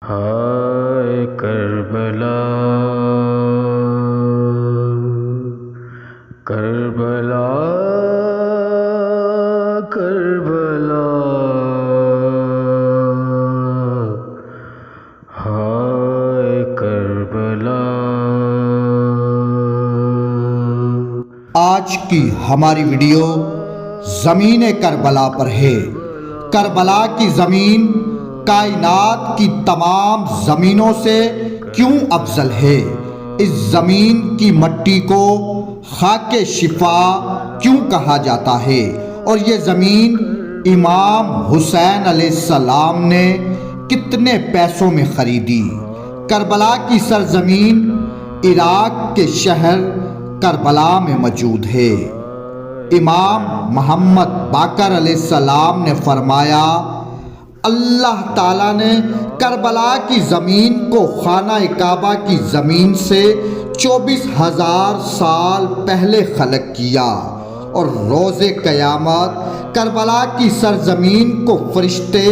ہائے کربلا کربلا کربلا، ہائے کربلا۔ آج کی ہماری ویڈیو زمین کربلا پر ہے۔ کربلا کی زمین کائنات کی تمام زمینوں سے کیوں افضل ہے؟ اس زمین کی مٹی کو خاک شفا کیوں کہا جاتا ہے؟ اور یہ زمین امام حسین علیہ السلام نے کتنے پیسوں میں خریدی؟ کربلا کی سرزمین عراق کے شہر کربلا میں موجود ہے۔ امام محمد باقر علیہ السلام نے فرمایا، اللہ تعالیٰ نے کربلا کی زمین کو خانہ کعبہ کی زمین سے 24,000 سال پہلے خلق کیا، اور روز قیامت کربلا کی سرزمین کو فرشتے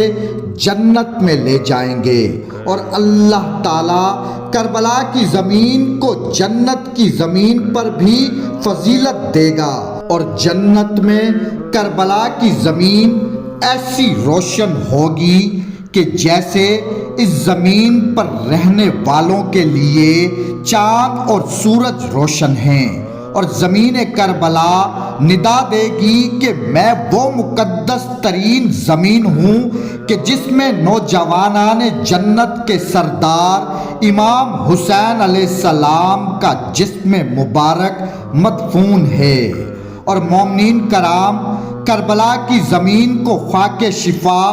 جنت میں لے جائیں گے، اور اللہ تعالیٰ کربلا کی زمین کو جنت کی زمین پر بھی فضیلت دے گا، اور جنت میں کربلا کی زمین ایسی روشن ہوگی کہ جیسے اس زمین پر رہنے والوں کے لیے چاند اور سورج روشن ہیں، اور زمین کربلا ندا دے گی کہ میں وہ مقدس ترین زمین ہوں کہ جس میں نوجوانان جنت کے سردار امام حسین علیہ السلام کا جسم مبارک مدفون ہے۔ اور مومنین کرام، کربلا کی زمین کو خاک شفا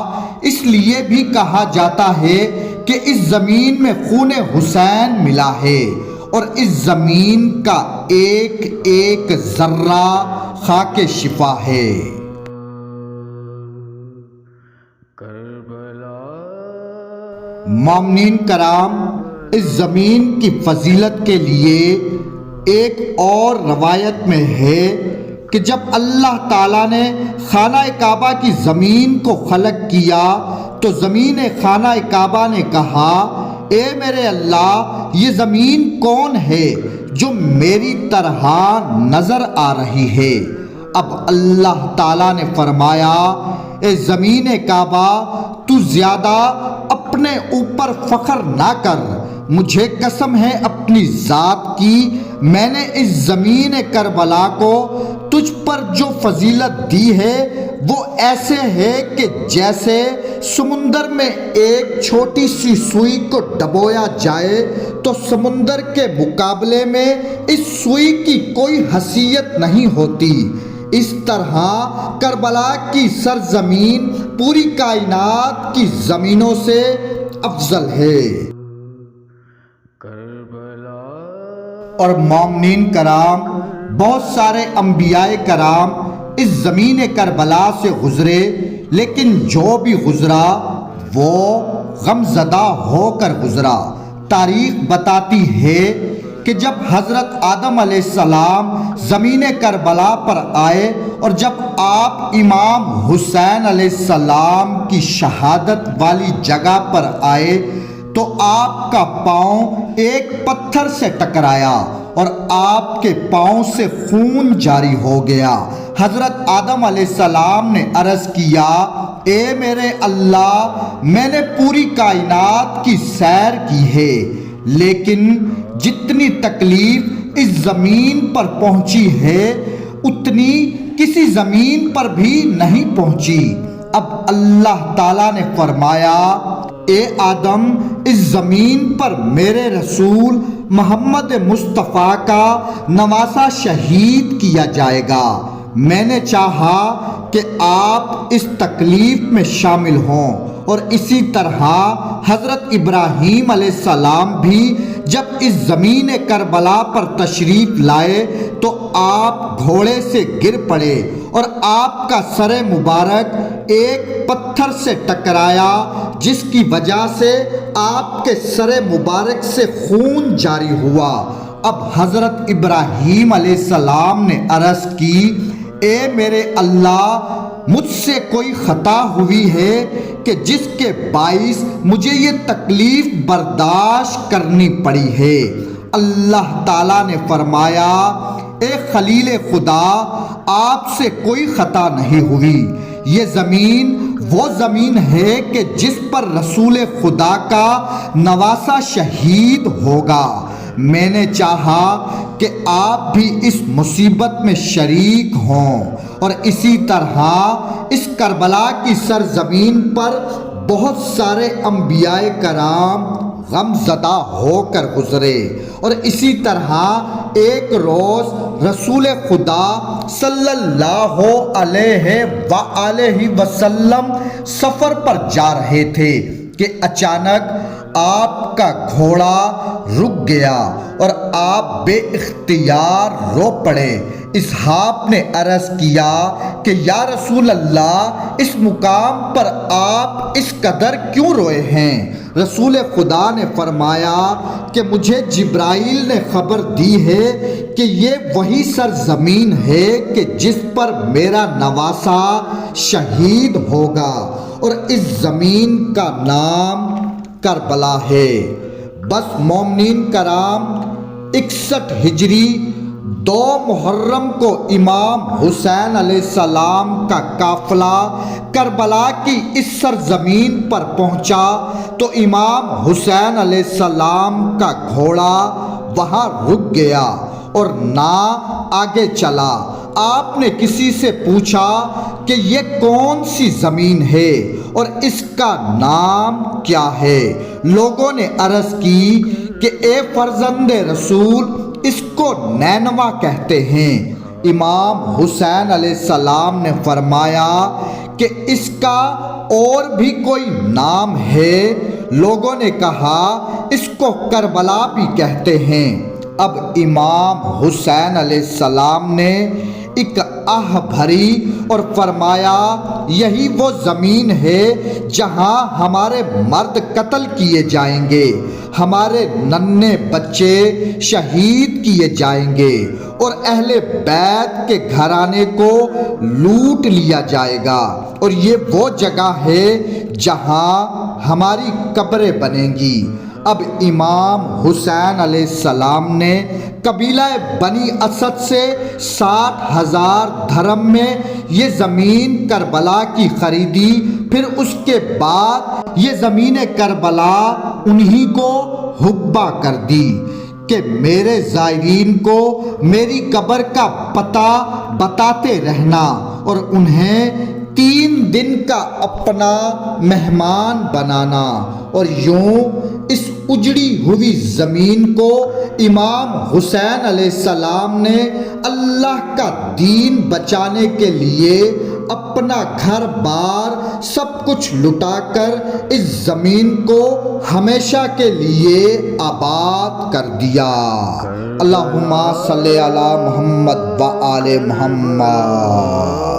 اس لیے بھی کہا جاتا ہے کہ اس زمین میں خون حسین ملا ہے، اور اس زمین کا ایک ایک ذرہ خاک شفا ہے۔ مومنین کرام، اس زمین کی فضیلت کے لیے ایک اور روایت میں ہے کہ جب اللہ تعالیٰ نے خانہ کعبہ کی زمین کو خلق کیا تو زمین خانہ کعبہ نے کہا، اے میرے اللہ، یہ زمین کون ہے جو میری طرح نظر آ رہی ہے؟ اب اللہ تعالیٰ نے فرمایا، اے زمین کعبہ، تو زیادہ اپنے اوپر فخر نہ کر، مجھے قسم ہے اپنی ذات کی، میں نے اس زمین کربلا کو تجھ پر جو فضیلت دی ہے وہ ایسے ہے کہ جیسے سمندر میں ایک چھوٹی سی سوئی کو ڈبویا جائے تو سمندر کے مقابلے میں اس سوئی کی کوئی حیثیت نہیں ہوتی، اس طرح کربلا کی سرزمین پوری کائنات کی زمینوں سے افضل ہے۔ اور مومنین کرام، بہت سارے انبیاء کرام اس زمین کربلا سے گزرے، لیکن جو بھی گزرا وہ غم زدہ ہو کر گزرا۔ تاریخ بتاتی ہے کہ جب حضرت آدم علیہ السلام زمین کربلا پر آئے، اور جب آپ امام حسین علیہ السلام کی شہادت والی جگہ پر آئے تو آپ کا پاؤں ایک پتھر سے ٹکرایا اور آپ کے پاؤں سے خون جاری ہو گیا۔ حضرت آدم علیہ السلام نے عرض کیا، اے میرے اللہ، میں نے پوری کائنات کی سیر کی ہے، لیکن جتنی تکلیف اس زمین پر پہنچی ہے اتنی کسی زمین پر بھی نہیں پہنچی۔ اب اللہ تعالیٰ نے فرمایا، اے آدم، اس زمین پر میرے رسول محمد مصطفیٰ کا نواسہ شہید کیا جائے گا۔ میں نے چاہا کہ آپ اس تکلیف میں شامل ہوں، اور اسی طرح حضرت ابراہیم علیہ السلام بھی جب اس زمین کربلا پر تشریف لائے تو آپ گھوڑے سے گر پڑے، اور آپ کا سر مبارک ایک پتھر سے ٹکرایا، جس کی وجہ سے آپ کے سر مبارک سے خون جاری ہوا۔ اب حضرت ابراہیم علیہ السلام نے عرض کی، اے میرے اللہ، مجھ سے کوئی خطا ہوئی ہے کہ جس کے باعث مجھے یہ تکلیف برداشت کرنی پڑی ہے۔ اللہ تعالیٰ نے فرمایا، اے خلیل خدا، آپ سے کوئی خطا نہیں ہوئی۔ یہ زمین وہ زمین ہے کہ جس پر رسول خدا کا نواسہ شہید ہوگا۔ میں نے چاہا کہ آپ بھی اس مصیبت میں شریک ہوں، اور اسی طرح اس کربلا کی سرزمین پر بہت سارے انبیاء کرام غم زدہ ہو کر گزرے، اور اسی طرح ایک روز رسول خدا صلی اللہ علیہ وآلہ وسلم سفر پر جا رہے تھے کہ اچانک آپ کا گھوڑا رک گیا اور آپ بے اختیار رو پڑے۔ اصحاب نے عرض کیا کہ یا رسول اللہ، اس مقام پر آپ اس قدر کیوں روئے ہیں؟ رسول خدا نے فرمایا کہ مجھے جبرائیل نے خبر دی ہے کہ یہ وہی سرزمین ہے کہ جس پر میرا نواسہ شہید ہوگا، اور اس زمین کا نام کربلا ہے۔ بس مومنین کرام، 61 ہجری 2 محرم کو امام حسین علیہ السلام کا قافلہ کربلا کی اس سرزمین پر پہنچا تو امام حسین علیہ السلام کا گھوڑا وہاں رک گیا اور نہ آگے چلا۔ آپ نے کسی سے پوچھا کہ یہ کون سی زمین ہے اور اس کا نام کیا ہے؟ لوگوں نے عرض کی کہ اے فرزند رسول، اس کو نینوا کہتے ہیں۔ امام حسین علیہ السلام نے فرمایا کہ اس کا اور بھی کوئی نام ہے؟ لوگوں نے کہا اس کو کربلا بھی کہتے ہیں۔ اب امام حسین علیہ السلام نے ایک آہ بھری اور فرمایا، یہی وہ زمین ہے جہاں ہمارے مرد قتل کیے جائیں گے، ہمارے ننھے بچے شہید کیے جائیں گے، اور اہل بیت کے گھرانے کو لوٹ لیا جائے گا، اور یہ وہ جگہ ہے جہاں ہماری قبریں بنیں گی۔ اب امام حسین علیہ السلام نے قبیلہ بنی اسد سے 60,000 دھرم میں یہ زمین کربلا کی خریدی۔ پھر اس کے بعد یہ زمین کربلا انہی کو حبہ کر دی کہ میرے زائرین کو میری قبر کا پتہ بتاتے رہنا اور انہیں 3 دن کا اپنا مہمان بنانا۔ اور یوں اس اجڑی ہوئی زمین کو امام حسین علیہ السلام نے اللہ کا دین بچانے کے لیے اپنا گھر بار سب کچھ لٹا کر اس زمین کو ہمیشہ کے لیے آباد کر دیا۔ اللہم صلی علی محمد و آل محمد۔